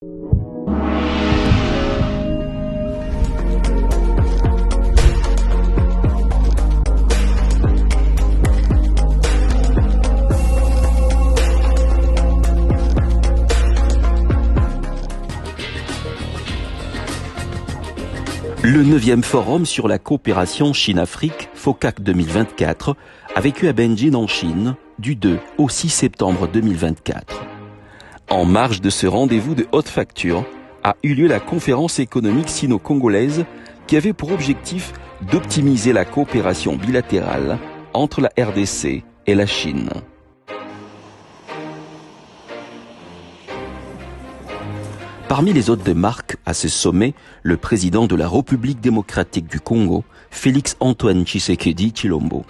Le 9e forum sur la coopération Chine-Afrique, FOCAC 2024, a vécu à Benjin en Chine du 2 au 6 septembre 2024. En marge de ce rendez-vous de haute facture a eu lieu la conférence économique sino-congolaise qui avait pour objectif d'optimiser la coopération bilatérale entre la RDC et la Chine. Parmi les hôtes de marque à ce sommet, le président de la République démocratique du Congo, Félix-Antoine Tshisekedi Tshilombo.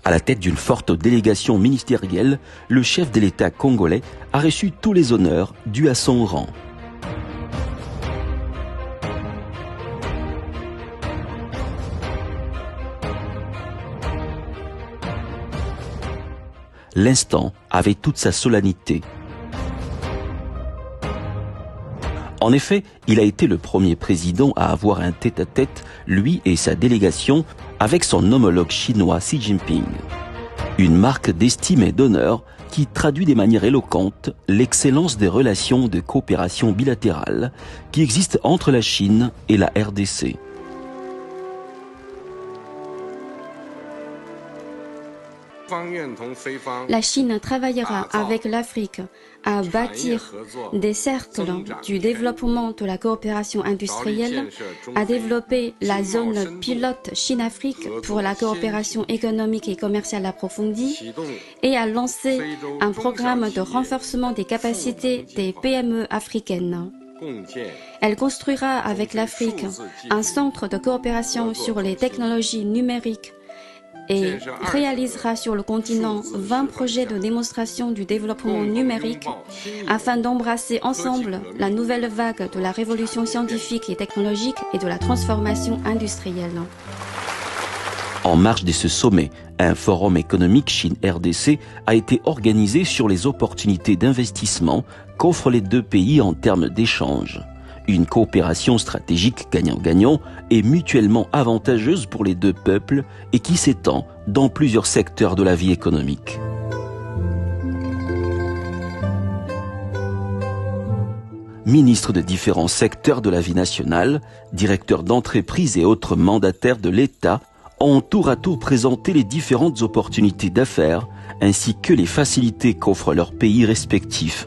À la tête d'une forte délégation ministérielle, le chef de l'État congolais a reçu tous les honneurs dus à son rang. L'instant avait toute sa solennité. En effet, il a été le premier président à avoir un tête-à-tête, lui et sa délégation, avec son homologue chinois Xi Jinping. Une marque d'estime et d'honneur qui traduit de manière éloquente l'excellence des relations de coopération bilatérale qui existent entre la Chine et la RDC. La Chine travaillera avec l'Afrique à bâtir des cercles du développement de la coopération industrielle, à développer la zone pilote Chine-Afrique pour la coopération économique et commerciale approfondie et à lancer un programme de renforcement des capacités des PME africaines. Elle construira avec l'Afrique un centre de coopération sur les technologies numériques et réalisera sur le continent 20 projets de démonstration du développement numérique afin d'embrasser ensemble la nouvelle vague de la révolution scientifique et technologique et de la transformation industrielle. En marge de ce sommet, un forum économique Chine-RDC a été organisé sur les opportunités d'investissement qu'offrent les deux pays en termes d'échanges. Une coopération stratégique gagnant-gagnant et mutuellement avantageuse pour les deux peuples et qui s'étend dans plusieurs secteurs de la vie économique. Ministres de différents secteurs de la vie nationale, directeurs d'entreprises et autres mandataires de l'État ont tour à tour présenté les différentes opportunités d'affaires ainsi que les facilités qu'offrent leurs pays respectifs.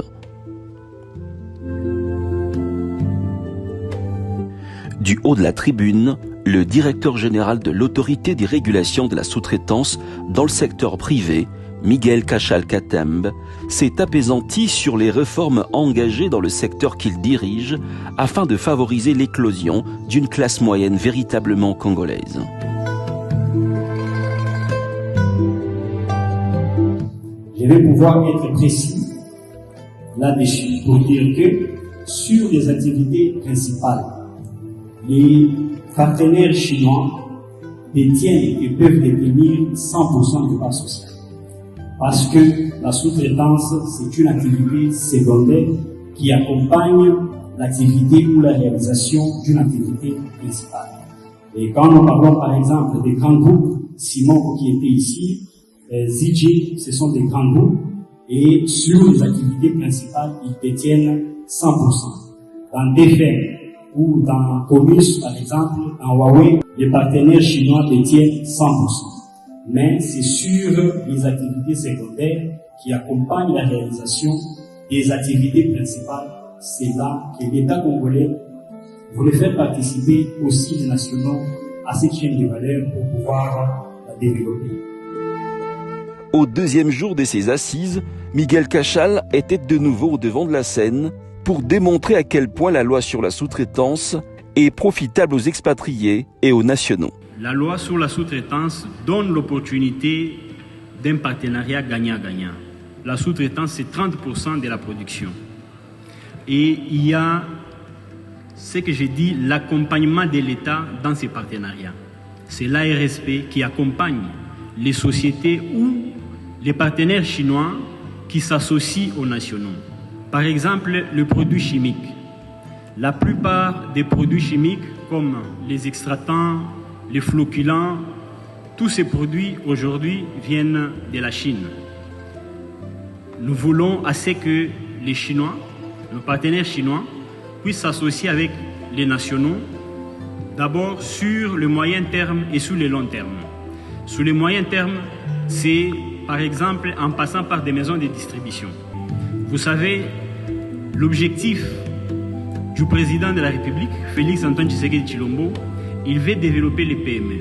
Du haut de la tribune, le directeur général de l'autorité des régulations de la sous-traitance dans le secteur privé, Miguel Cachal-Katembe, s'est apaisanti sur les réformes engagées dans le secteur qu'il dirige afin de favoriser l'éclosion d'une classe moyenne véritablement congolaise. Je vais pouvoir être précis là-dessus pour dire que sur les activités principales, les partenaires chinois détiennent et peuvent détenir 100% de part sociale. Parce que la sous-traitance, c'est une activité secondaire qui accompagne l'activité ou la réalisation d'une activité principale. Et quand nous parlons par exemple des grands groupes, Simon qui était ici, Zijin, ce sont des grands groupes, et sur les activités principales, ils détiennent 100%. Dans des faits, ou dans Comus, par exemple, dans Huawei, les partenaires chinois détiennent 100%. Mais c'est sur les activités secondaires qui accompagnent la réalisation des activités principales. C'est là que l'État congolais voulait faire participer aussi les nationaux à cette chaîne de valeur pour pouvoir la développer. Au deuxième jour de ces assises, Miguel Cachal était de nouveau au devant de la scène pour démontrer à quel point la loi sur la sous-traitance est profitable aux expatriés et aux nationaux. La loi sur la sous-traitance donne l'opportunité d'un partenariat gagnant-gagnant. La sous-traitance, c'est 30% de la production. Et il y a ce que j'ai dit, l'accompagnement de l'État dans ces partenariats. C'est l'ARSP qui accompagne les sociétés ou les partenaires chinois qui s'associent aux nationaux. Par exemple, le produit chimique. La plupart des produits chimiques, comme les extractants, les flocculants, tous ces produits aujourd'hui viennent de la Chine. Nous voulons assez que les Chinois, nos partenaires chinois, puissent s'associer avec les nationaux, d'abord sur le moyen terme et sur le long terme. Sur le moyen terme, c'est par exemple en passant par des maisons de distribution. Vous savez, l'objectif du président de la République, Félix Antoine Tshisekedi Tshilombo, il veut développer les PME.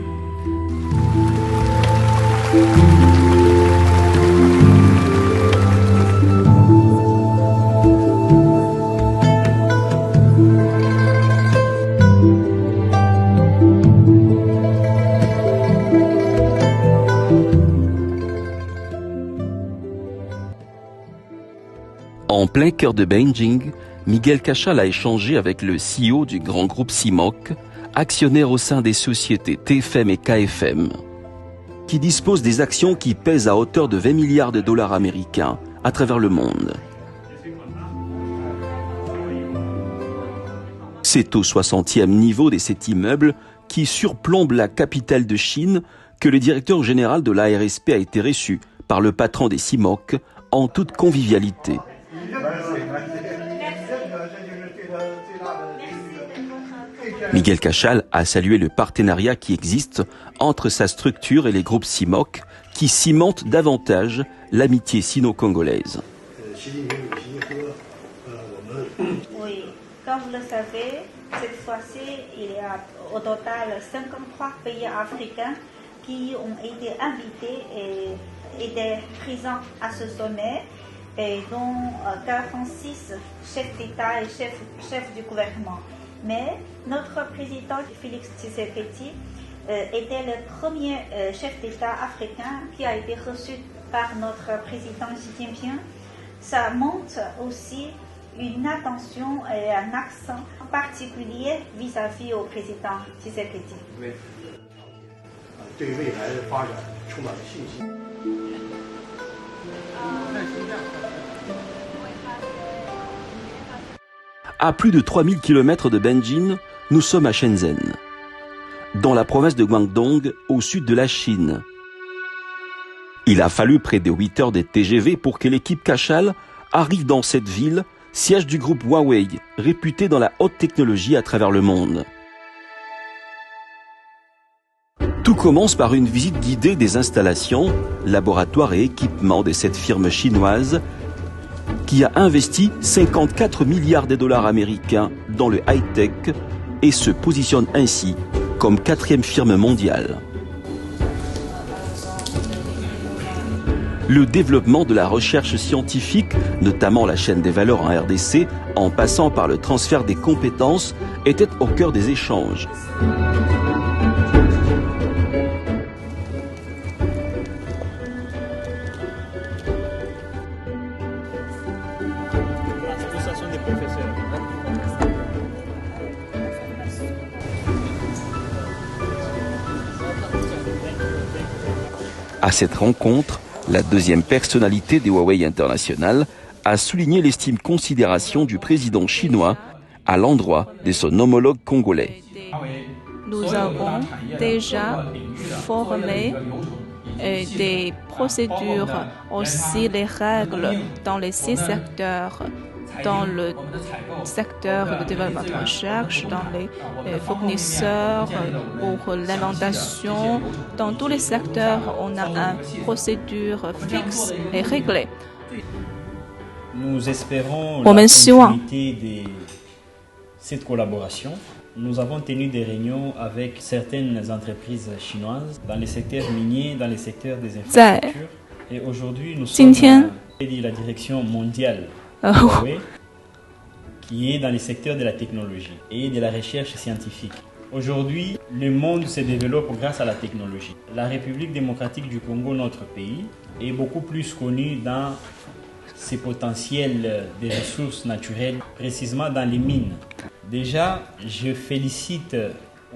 En plein cœur de Beijing, Miguel Cachal a échangé avec le CEO du grand groupe CIMOC, actionnaire au sein des sociétés TFM et KFM, qui disposent des actions qui pèsent à hauteur de 20 milliards de dollars américains à travers le monde. C'est au 60e niveau de cet immeuble qui surplombe la capitale de Chine que le directeur général de l'ARSP a été reçu par le patron des CIMOC en toute convivialité. Miguel Cachal a salué le partenariat qui existe entre sa structure et les groupes CIMOC qui cimentent davantage l'amitié sino-congolaise. Oui, comme vous le savez, cette fois-ci, il y a au total 53 pays africains qui ont été invités et étaient présents à ce sommet, et dont 46 chefs d'État et chefs du gouvernement. Mais notre président Félix Tshisekedi était le premier chef d'État africain qui a été reçu par notre président Xi Jinping. Ça montre aussi une attention et un accent particulier vis-à-vis au président Tshisekedi. À plus de 3000 km de Beijing, nous sommes à Shenzhen, dans la province de Guangdong, au sud de la Chine. Il a fallu près de 8 heures de TGV pour que l'équipe Cachal arrive dans cette ville, siège du groupe Huawei, réputé dans la haute technologie à travers le monde. Tout commence par une visite guidée des installations, laboratoires et équipements de cette firme chinoise qui a investi 54 milliards de dollars américains dans le high-tech et se positionne ainsi comme 4e firme mondiale. Le développement de la recherche scientifique, notamment la chaîne des valeurs en RDC, en passant par le transfert des compétences, était au cœur des échanges. À cette rencontre, la deuxième personnalité des Huawei International a souligné l'estime considération du président chinois à l'endroit de son homologue congolais. Nous avons déjà formé des procédures, aussi les règles dans les 6 secteurs, dans le secteur de développement de recherche, dans les fournisseurs, pour l'alimentation. Dans tous les secteurs, on a une procédure fixe et réglée. Nous espérons la continuité de cette collaboration. Nous avons tenu des réunions avec certaines entreprises chinoises dans les secteurs miniers, dans les secteurs des infrastructures. Et aujourd'hui, nous sommes la direction mondiale Huawei, qui est dans les secteurs de la technologie et de la recherche scientifique. Aujourd'hui, le monde se développe grâce à la technologie. La République démocratique du Congo, notre pays, est beaucoup plus connue dans ses potentiels de ressources naturelles, précisément dans les mines. Déjà, je félicite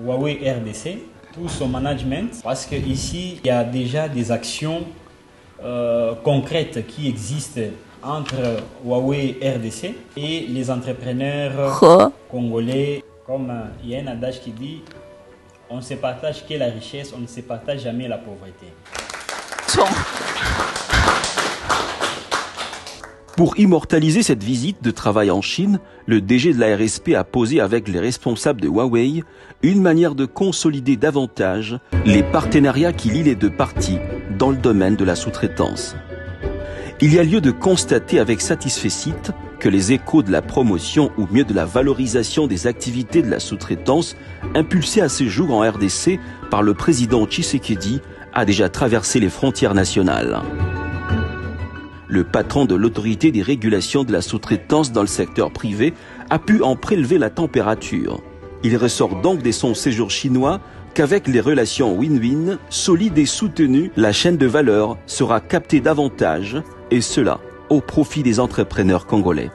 Huawei RDC, tout son management, parce qu'ici, il y a déjà des actions concrètes qui existent entre Huawei RDC et les entrepreneurs congolais. Comme il y a un adage qui dit, on ne se partage que la richesse, on ne se partage jamais la pauvreté. Pour immortaliser cette visite de travail en Chine, le DG de la RSP a posé avec les responsables de Huawei une manière de consolider davantage les partenariats qui lient les deux parties dans le domaine de la sous-traitance. Il y a lieu de constater avec satisfecit que les échos de la promotion ou mieux de la valorisation des activités de la sous-traitance impulsées à ce jour en RDC par le président Tshisekedi a déjà traversé les frontières nationales. Le patron de l'autorité des régulations de la sous-traitance dans le secteur privé a pu en prélever la température. Il ressort donc de son séjour chinois qu'avec les relations win-win, solides et soutenues, la chaîne de valeur sera captée davantage, et cela au profit des entrepreneurs congolais.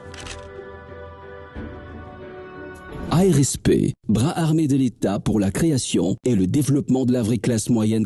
ARSP, bras armé de l'État pour la création et le développement de la vraie classe moyenne